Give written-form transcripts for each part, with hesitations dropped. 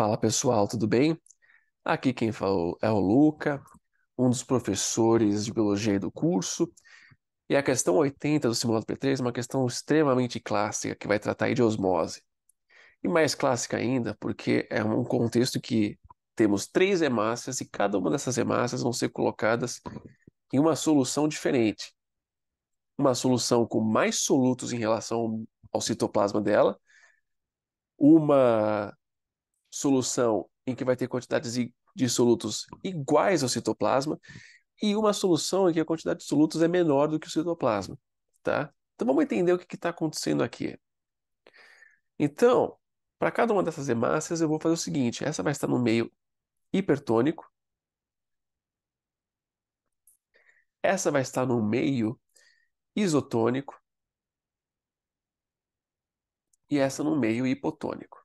Fala pessoal, tudo bem? Aqui quem falou é o Luca, um dos professores de biologia do curso. E a questão 80 do simulado P3 é uma questão extremamente clássica que vai tratar aí de osmose. E mais clássica ainda, porque é um contexto que temos três hemácias e cada uma dessas hemácias vão ser colocadas em uma solução diferente. Uma solução com mais solutos em relação ao citoplasma dela, uma solução em que vai ter quantidades de solutos iguais ao citoplasma e uma solução em que a quantidade de solutos é menor do que o citoplasma, tá? Então vamos entender o que está acontecendo aqui. Então, para cada uma dessas hemácias eu vou fazer o seguinte, essa vai estar no meio hipertônico, essa vai estar no meio isotônico e essa no meio hipotônico.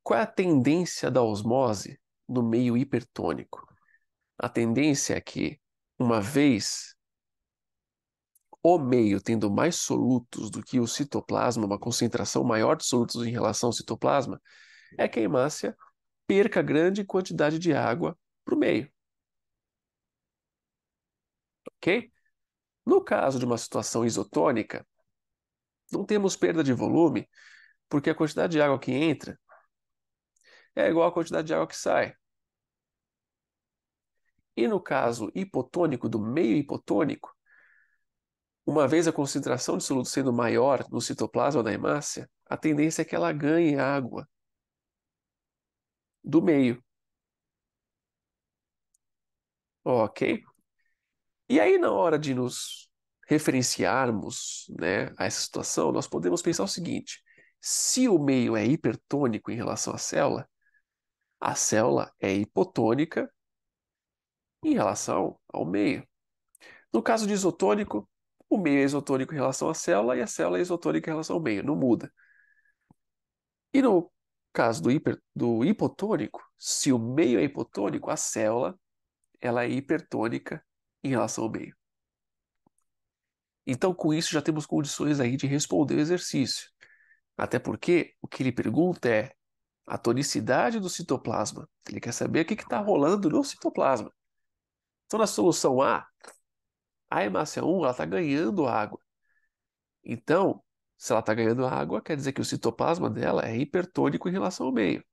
Qual é a tendência da osmose no meio hipertônico? A tendência é que, uma vez o meio tendo mais solutos do que o citoplasma, uma concentração maior de solutos em relação ao citoplasma, é que a hemácia perca grande quantidade de água para o meio, ok? No caso de uma situação isotônica, não temos perda de volume, porque a quantidade de água que entra é igual à quantidade de água que sai. E no caso hipotônico, do meio hipotônico, uma vez a concentração de soluto sendo maior no citoplasma da hemácia, a tendência é que ela ganhe água do meio. Ok? E aí, na hora de nos referenciarmos, né, a essa situação, nós podemos pensar o seguinte: se o meio é hipertônico em relação à célula, a célula é hipotônica em relação ao meio. No caso de isotônico, o meio é isotônico em relação à célula e a célula é isotônica em relação ao meio, não muda. E no caso do hipotônico, se o meio é hipotônico, a célula ela é hipertônica em relação ao meio. Então, com isso, já temos condições aí de responder o exercício. Até porque o que ele pergunta é a tonicidade do citoplasma. Ele quer saber o que está rolando no citoplasma. Então, na solução a hemácia 1 ela está ganhando água. Então, se ela está ganhando água, quer dizer que o citoplasma dela é hipertônico em relação ao meio.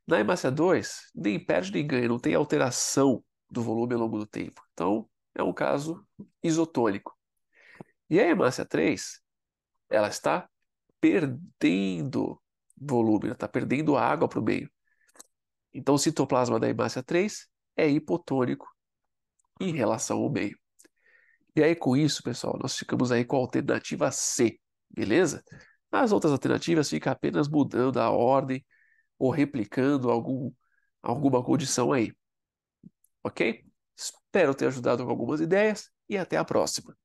Na hemácia 2, nem perde nem ganha, não tem alteração do volume ao longo do tempo. Então, é um caso isotônico. E a hemácia 3, ela está perdendo volume, ela está perdendo água para o meio. Então, o citoplasma da hemácia 3 é hipotônico em relação ao meio. E aí, com isso, pessoal, nós ficamos aí com a alternativa C, beleza? As outras alternativas ficam apenas mudando a ordem ou replicando alguma condição aí, ok? Espero ter ajudado com algumas ideias e até a próxima.